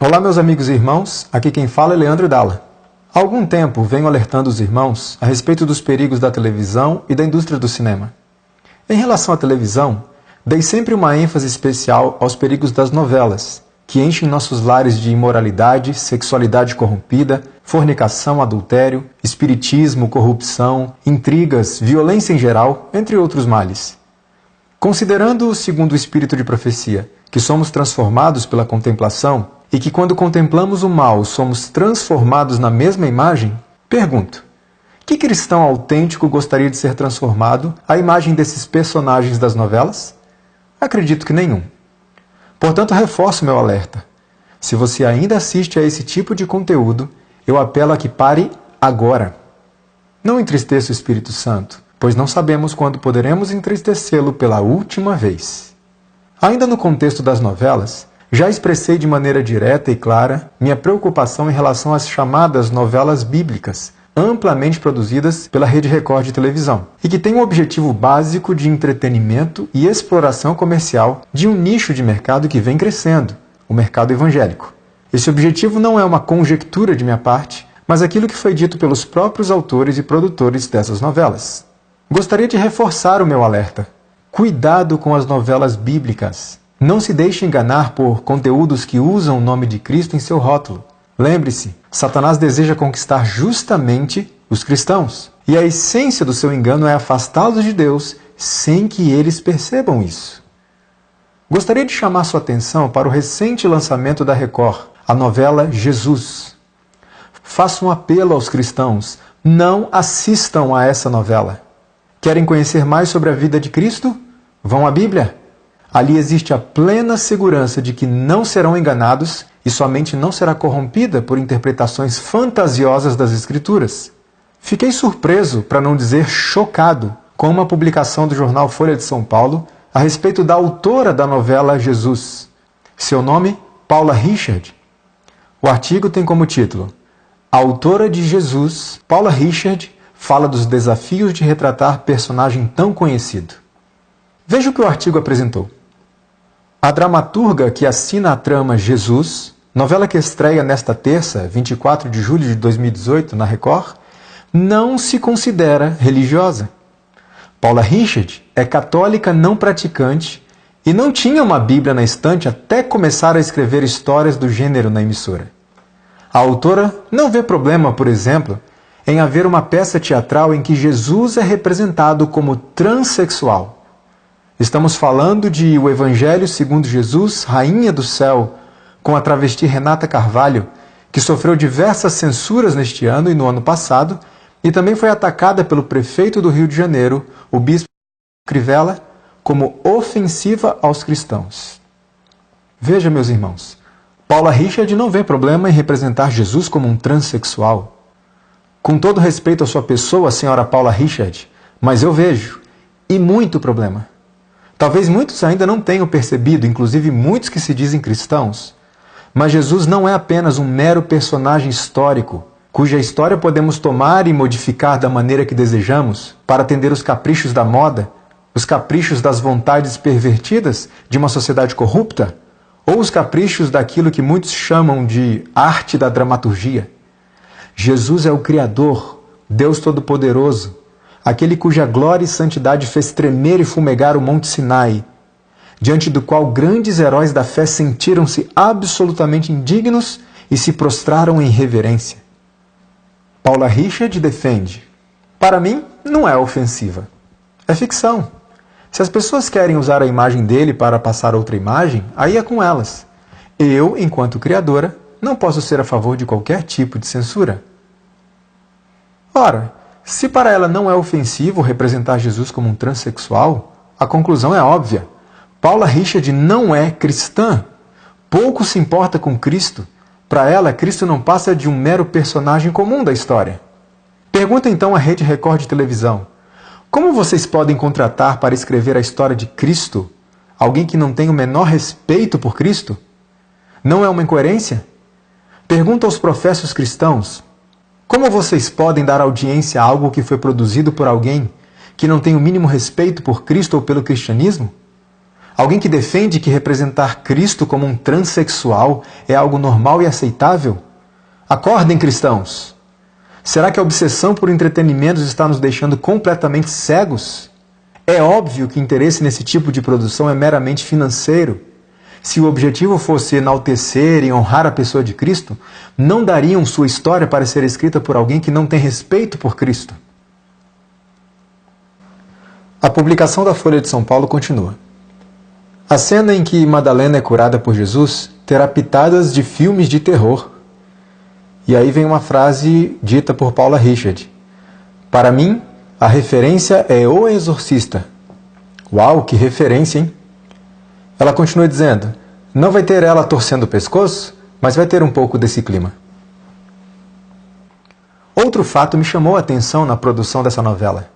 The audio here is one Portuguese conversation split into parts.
Olá, meus amigos e irmãos, aqui quem fala é Leandro Dalla. Há algum tempo venho alertando os irmãos a respeito dos perigos da televisão e da indústria do cinema. Em relação à televisão, dei sempre uma ênfase especial aos perigos das novelas, que enchem nossos lares de imoralidade, sexualidade corrompida, fornicação, adultério, espiritismo, corrupção, intrigas, violência em geral, entre outros males. Considerando, segundo o espírito de profecia, que somos transformados pela contemplação e que quando contemplamos o mal somos transformados na mesma imagem, pergunto, que cristão autêntico gostaria de ser transformado à imagem desses personagens das novelas? Acredito que nenhum. Portanto, reforço meu alerta. Se você ainda assiste a esse tipo de conteúdo, eu apelo a que pare agora. Não entristeça o Espírito Santo, pois não sabemos quando poderemos entristecê-lo pela última vez. Ainda no contexto das novelas, já expressei de maneira direta e clara minha preocupação em relação às chamadas novelas bíblicas, amplamente produzidas pela Rede Record de televisão, e que têm o objetivo básico de entretenimento e exploração comercial de um nicho de mercado que vem crescendo, o mercado evangélico. Esse objetivo não é uma conjectura de minha parte, mas aquilo que foi dito pelos próprios autores e produtores dessas novelas. Gostaria de reforçar o meu alerta. Cuidado com as novelas bíblicas. Não se deixe enganar por conteúdos que usam o nome de Cristo em seu rótulo. Lembre-se, Satanás deseja conquistar justamente os cristãos. E a essência do seu engano é afastá-los de Deus sem que eles percebam isso. Gostaria de chamar sua atenção para o recente lançamento da Record, a novela Jesus. Faço um apelo aos cristãos, não assistam a essa novela. Querem conhecer mais sobre a vida de Cristo? Vão à Bíblia. Ali existe a plena segurança de que não serão enganados e sua mente não será corrompida por interpretações fantasiosas das Escrituras. Fiquei surpreso, para não dizer chocado, com uma publicação do jornal Folha de São Paulo a respeito da autora da novela Jesus. Seu nome, Paula Richard. O artigo tem como título: A autora de Jesus, Paula Richard, fala dos desafios de retratar personagem tão conhecido. Veja o que o artigo apresentou. A dramaturga que assina a trama Jesus, novela que estreia nesta terça, 24 de julho de 2018, na Record, não se considera religiosa. Paula Richard é católica não praticante e não tinha uma Bíblia na estante até começar a escrever histórias do gênero na emissora. A autora não vê problema, por exemplo, em haver uma peça teatral em que Jesus é representado como transexual. Estamos falando de O Evangelho segundo Jesus, Rainha do Céu, com a travesti Renata Carvalho, que sofreu diversas censuras neste ano e no ano passado, e também foi atacada pelo prefeito do Rio de Janeiro, o bispo Crivella, como ofensiva aos cristãos. Veja, meus irmãos, Paula Richard não vê problema em representar Jesus como um transexual. Com todo respeito à sua pessoa, senhora Paula Richard, mas eu vejo, e muito problema. Talvez muitos ainda não tenham percebido, inclusive muitos que se dizem cristãos, mas Jesus não é apenas um mero personagem histórico, cuja história podemos tomar e modificar da maneira que desejamos para atender os caprichos da moda, os caprichos das vontades pervertidas de uma sociedade corrupta, ou os caprichos daquilo que muitos chamam de arte da dramaturgia. Jesus é o Criador, Deus Todo-Poderoso, aquele cuja glória e santidade fez tremer e fumegar o Monte Sinai, diante do qual grandes heróis da fé sentiram-se absolutamente indignos e se prostraram em reverência. Paula Richard defende: para mim, não é ofensiva. É ficção. Se as pessoas querem usar a imagem dele para passar outra imagem, aí é com elas. Eu, enquanto criadora, não posso ser a favor de qualquer tipo de censura. Ora, se para ela não é ofensivo representar Jesus como um transexual, a conclusão é óbvia. Paula Richard não é cristã. Pouco se importa com Cristo. Para ela, Cristo não passa de um mero personagem comum da história. Pergunta então à Rede Record de televisão: como vocês podem contratar para escrever a história de Cristo alguém que não tem o menor respeito por Cristo? Não é uma incoerência? Pergunta aos professos cristãos: como vocês podem dar audiência a algo que foi produzido por alguém que não tem o mínimo respeito por Cristo ou pelo cristianismo? Alguém que defende que representar Cristo como um transexual é algo normal e aceitável? Acordem, cristãos! Será que a obsessão por entretenimentos está nos deixando completamente cegos? É óbvio que interesse nesse tipo de produção é meramente financeiro. Se o objetivo fosse enaltecer e honrar a pessoa de Cristo, não dariam sua história para ser escrita por alguém que não tem respeito por Cristo. A publicação da Folha de São Paulo continua. A cena em que Madalena é curada por Jesus terá pitadas de filmes de terror. E aí vem uma frase dita por Paula Richard. Para mim, a referência é O Exorcista. Uau, que referência, hein? Ela continua dizendo, não vai ter ela torcendo o pescoço, mas vai ter um pouco desse clima. Outro fato me chamou a atenção na produção dessa novela.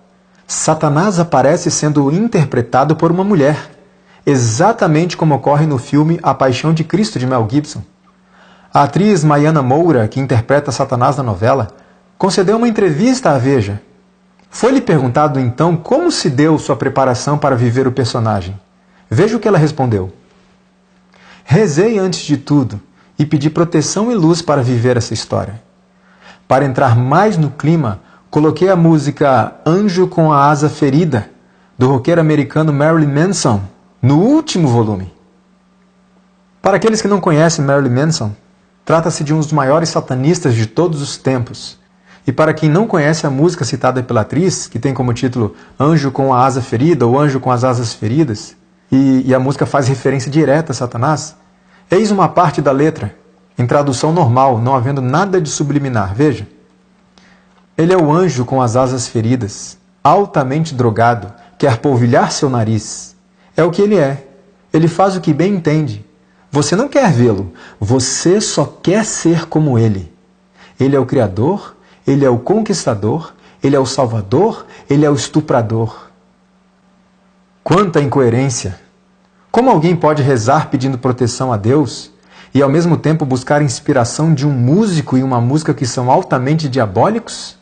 Satanás aparece sendo interpretado por uma mulher, exatamente como ocorre no filme A Paixão de Cristo, de Mel Gibson. A atriz Maiana Moura, que interpreta Satanás na novela, concedeu uma entrevista à Veja. Foi-lhe perguntado então como se deu sua preparação para viver o personagem. Veja o que ela respondeu. Rezei antes de tudo e pedi proteção e luz para viver essa história. Para entrar mais no clima, coloquei a música Anjo com a Asa Ferida, do roqueiro americano Marilyn Manson, no último volume. Para aqueles que não conhecem Marilyn Manson, trata-se de um dos maiores satanistas de todos os tempos. E para quem não conhece a música citada pela atriz, que tem como título Anjo com a Asa Ferida ou Anjo com as Asas Feridas, e a música faz referência direta a Satanás, eis uma parte da letra, em tradução normal, não havendo nada de subliminar. Veja. Ele é o anjo com as asas feridas, altamente drogado, quer polvilhar seu nariz. É o que ele é. Ele faz o que bem entende. Você não quer vê-lo, você só quer ser como ele. Ele é o Criador, ele é o Conquistador, ele é o Salvador, ele é o Estuprador. Quanta incoerência! Como alguém pode rezar pedindo proteção a Deus e ao mesmo tempo buscar inspiração de um músico e uma música que são altamente diabólicos?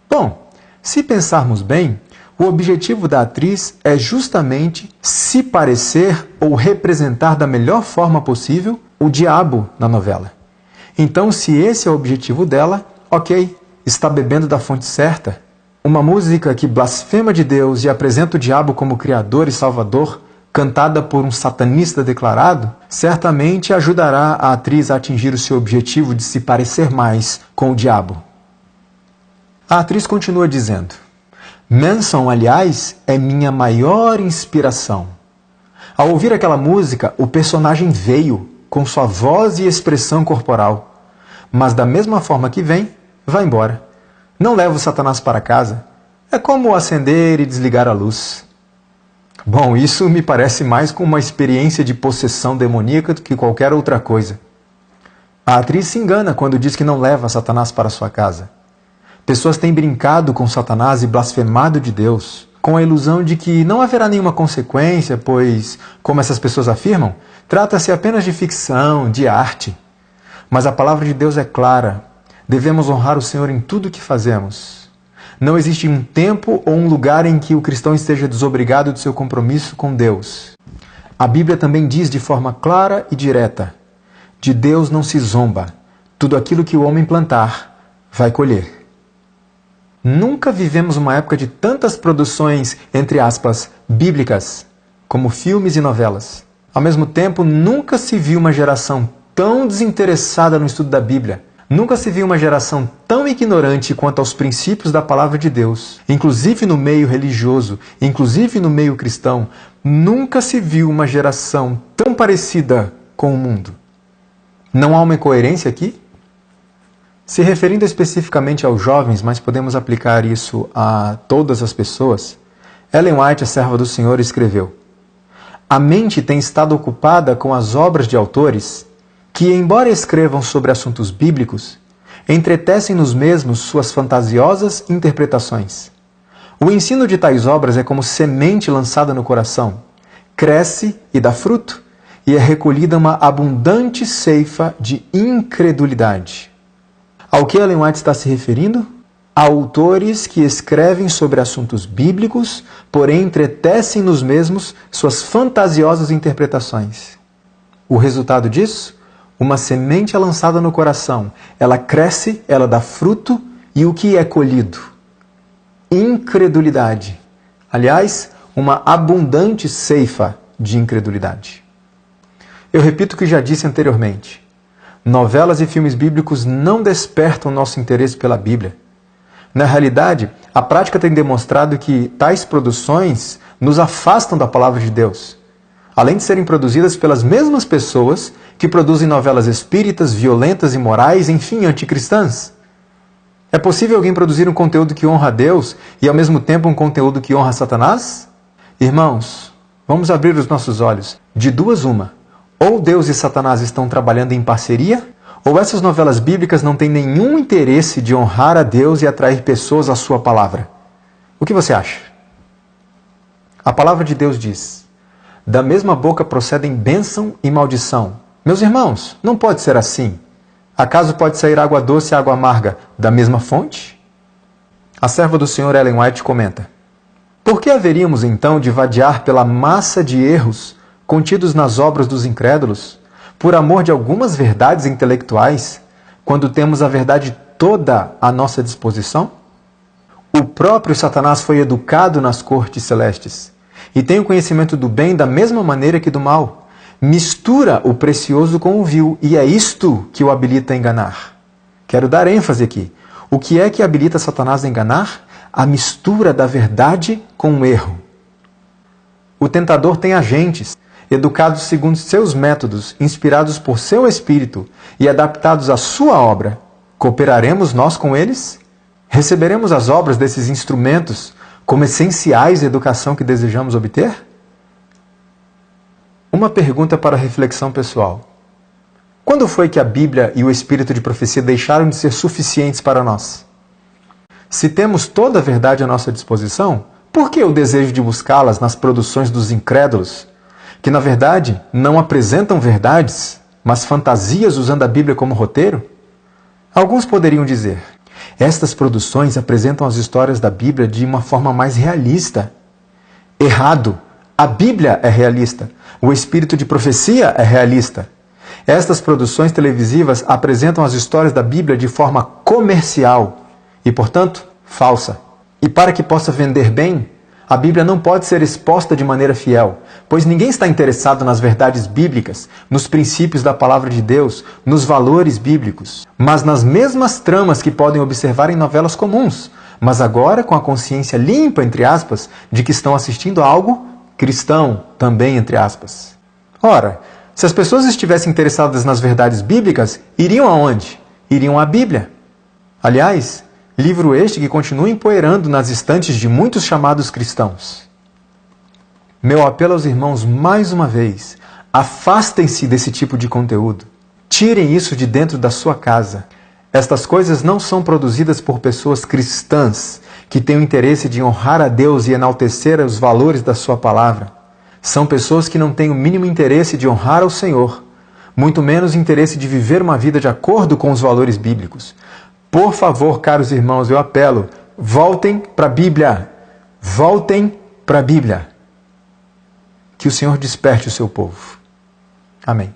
Bom, se pensarmos bem, o objetivo da atriz é justamente se parecer ou representar da melhor forma possível o diabo na novela. Então, se esse é o objetivo dela, ok, está bebendo da fonte certa. Uma música que blasfema de Deus e apresenta o diabo como Criador e Salvador, cantada por um satanista declarado, certamente ajudará a atriz a atingir o seu objetivo de se parecer mais com o diabo. A atriz continua dizendo, Manson, aliás, é minha maior inspiração. Ao ouvir aquela música, o personagem veio, com sua voz e expressão corporal. Mas da mesma forma que vem, vai embora. Não leva o Satanás para casa. É como acender e desligar a luz. Bom, isso me parece mais com uma experiência de possessão demoníaca do que qualquer outra coisa. A atriz se engana quando diz que não leva Satanás para sua casa. Pessoas têm brincado com Satanás e blasfemado de Deus, com a ilusão de que não haverá nenhuma consequência, pois, como essas pessoas afirmam, trata-se apenas de ficção, de arte. Mas a palavra de Deus é clara. Devemos honrar o Senhor em tudo o que fazemos. Não existe um tempo ou um lugar em que o cristão esteja desobrigado do seu compromisso com Deus. A Bíblia também diz de forma clara e direta, de Deus não se zomba. Tudo aquilo que o homem plantar, vai colher. Nunca vivemos uma época de tantas produções, entre aspas, bíblicas, como filmes e novelas. Ao mesmo tempo, nunca se viu uma geração tão desinteressada no estudo da Bíblia. Nunca se viu uma geração tão ignorante quanto aos princípios da palavra de Deus. Inclusive no meio religioso, inclusive no meio cristão, nunca se viu uma geração tão parecida com o mundo. Não há uma incoerência aqui? Se referindo especificamente aos jovens, mas podemos aplicar isso a todas as pessoas, Ellen White, a serva do Senhor, escreveu: a mente tem estado ocupada com as obras de autores que, embora escrevam sobre assuntos bíblicos, entretecem nos mesmos suas fantasiosas interpretações. O ensino de tais obras é como semente lançada no coração, cresce e dá fruto, e é recolhida uma abundante ceifa de incredulidade. Ao que Ellen White está se referindo? Autores que escrevem sobre assuntos bíblicos, porém entretecem nos mesmos suas fantasiosas interpretações. O resultado disso? Uma semente é lançada no coração. Ela cresce, ela dá fruto, e o que é colhido? Incredulidade. Aliás, uma abundante ceifa de incredulidade. Eu repito o que já disse anteriormente. Novelas e filmes bíblicos não despertam nosso interesse pela Bíblia. Na realidade, a prática tem demonstrado que tais produções nos afastam da palavra de Deus, além de serem produzidas pelas mesmas pessoas que produzem novelas espíritas, violentas, imorais, enfim, anticristãs. É possível alguém produzir um conteúdo que honra a Deus e, ao mesmo tempo, um conteúdo que honra a Satanás? Irmãos, vamos abrir os nossos olhos. De duas uma. Ou Deus e Satanás estão trabalhando em parceria, ou essas novelas bíblicas não têm nenhum interesse de honrar a Deus e atrair pessoas à sua palavra. O que você acha? A palavra de Deus diz: da mesma boca procedem bênção e maldição. Meus irmãos, não pode ser assim. Acaso pode sair água doce e água amarga da mesma fonte? A serva do Senhor Ellen White comenta: por que haveríamos então de vadiar pela massa de erros contidos nas obras dos incrédulos, por amor de algumas verdades intelectuais, quando temos a verdade toda à nossa disposição? O próprio Satanás foi educado nas cortes celestes e tem o conhecimento do bem da mesma maneira que do mal. Mistura o precioso com o vil, e é isto que o habilita a enganar. Quero dar ênfase aqui. O que é que habilita Satanás a enganar? A mistura da verdade com o erro. O tentador tem agentes, educados segundo seus métodos, inspirados por seu espírito e adaptados à sua obra. Cooperaremos nós com eles? Receberemos as obras desses instrumentos como essenciais à educação que desejamos obter? Uma pergunta para reflexão pessoal. Quando foi que a Bíblia e o espírito de profecia deixaram de ser suficientes para nós? Se temos toda a verdade à nossa disposição, por que o desejo de buscá-las nas produções dos incrédulos, que na verdade não apresentam verdades, mas fantasias usando a Bíblia como roteiro? Alguns poderiam dizer: estas produções apresentam as histórias da Bíblia de uma forma mais realista. Errado! A Bíblia é realista. O espírito de profecia é realista. Estas produções televisivas apresentam as histórias da Bíblia de forma comercial e, portanto, falsa. E para que possa vender bem, a Bíblia não pode ser exposta de maneira fiel, pois ninguém está interessado nas verdades bíblicas, nos princípios da palavra de Deus, nos valores bíblicos, mas nas mesmas tramas que podem observar em novelas comuns, mas agora com a consciência limpa, entre aspas, de que estão assistindo a algo cristão, também entre aspas. Ora, se as pessoas estivessem interessadas nas verdades bíblicas, iriam aonde? Iriam à Bíblia. Aliás, livro este que continua empoeirando nas estantes de muitos chamados cristãos. Meu apelo aos irmãos, mais uma vez, afastem-se desse tipo de conteúdo. Tirem isso de dentro da sua casa. Estas coisas não são produzidas por pessoas cristãs que têm o interesse de honrar a Deus e enaltecer os valores da sua palavra. São pessoas que não têm o mínimo interesse de honrar ao Senhor, muito menos interesse de viver uma vida de acordo com os valores bíblicos. Por favor, caros irmãos, eu apelo, voltem para a Bíblia. Voltem para a Bíblia. Que o Senhor desperte o seu povo. Amém.